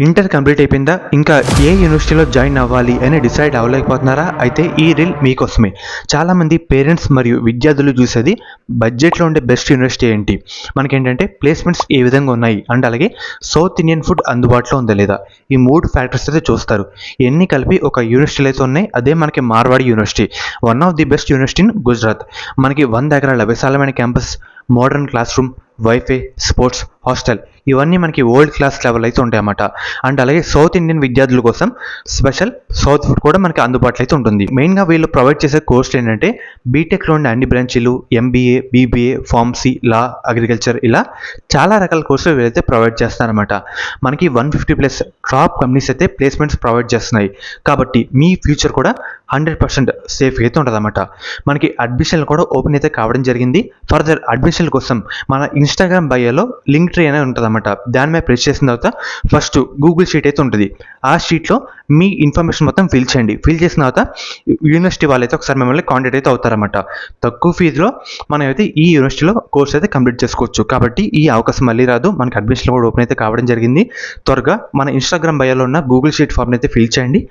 Inter complete అయిపోయిందా? ఇంకా ఏ యూనివర్సిటీలో జాయిన్ అవ్వాలి అని డిసైడ్ అవ్వలేకపోతున్నారా? అయితే ఈ రీల్ మీకోసమే. చాలామంది పేరెంట్స్ మరియు విద్యార్థులు చూసేది బడ్జెట్లో ఉండే బెస్ట్ యూనివర్సిటీ ఏంటి, మనకేంటంటే ప్లేస్మెంట్స్ ఏ విధంగా ఉన్నాయి అండ్ అలాగే సౌత్ ఇండియన్ ఫుడ్ అందుబాటులో ఉందా లేదా, ఈ 3 ఫ్యాక్టర్స్ అయితే చూస్తారు. ఇవన్నీ కలిపి ఒక యూనివర్సిటీలు అయితే ఉన్నాయి. అదే మనకి Marwadi university, one of the best university in Gujarat. మనకి 100 ఎకరాల విశాలమైన campus, modern class room, wifi, sports, hostel ఇవన్నీ మనకి వరల్డ్ క్లాస్ లెవెల్ అయితే ఉంటాయన్నమాట. అండ్ అలాగే సౌత్ ఇండియన్ విద్యార్థుల కోసం స్పెషల్ సౌత్ ఫుడ్ కూడా మనకి అందుబాటులో అయితే ఉంటుంది. మెయిన్గా వీళ్ళు ప్రొవైడ్ చేసే కోర్సులు ఏంటంటే బీటెక్లో ఉండే అన్ని బ్రాంచీలు, ఎంబీఏ, బీబీఏ, ఫార్మసీ, లా, అగ్రికల్చర్ ఇలా చాలా రకాల కోర్సులు వీళ్ళైతే ప్రొవైడ్ చేస్తారనమాట. మనకి 150+ టాప్ కంపెనీస్ అయితే ప్లేస్మెంట్స్ ప్రొవైడ్ చేస్తున్నాయి. కాబట్టి మీ ఫ్యూచర్ కూడా 100% సేఫ్ అయితే ఉంటుందన్నమాట. మనకి అడ్మిషన్లు కూడా ఓపెన్ అయితే కావడం జరిగింది. ఫర్దర్ అడ్మిషన్ల కోసం మన ఇన్స్టాగ్రామ్ బయోలో లింక్ ట్రీ అనేది ఉంటుందన్నమాట. దాని మీద ప్రెస్ చేసిన తర్వాత ఫస్ట్ గూగుల్ షీట్ అయితే ఉంటుంది. ఆ షీట్లో మీ ఇన్ఫర్మేషన్ మొత్తం ఫిల్ చేయండి. ఫిల్ చేసిన తర్వాత యూనివర్సిటీ వాళ్ళైతే ఒకసారి మిమ్మల్ని కాంటాక్ట్ అయితే అవుతారన్నమాట. తక్కువ ఫీజులో మనం అయితే ఈ యూనివర్సిటీలో కోర్స్ అయితే కంప్లీట్ చేసుకోవచ్చు. కాబట్టి ఈ అవకాశం మళ్ళీ రాదు. మనకి అడ్మిషన్ కూడా ఓపెన్ అయితే కావడం జరిగింది. త్వరగా మన ఇన్స్టాగ్రామ్ బయోలో ఉన్న గూగుల్ షీట్ ఫామ్ని అయితే ఫిల్ చేయండి.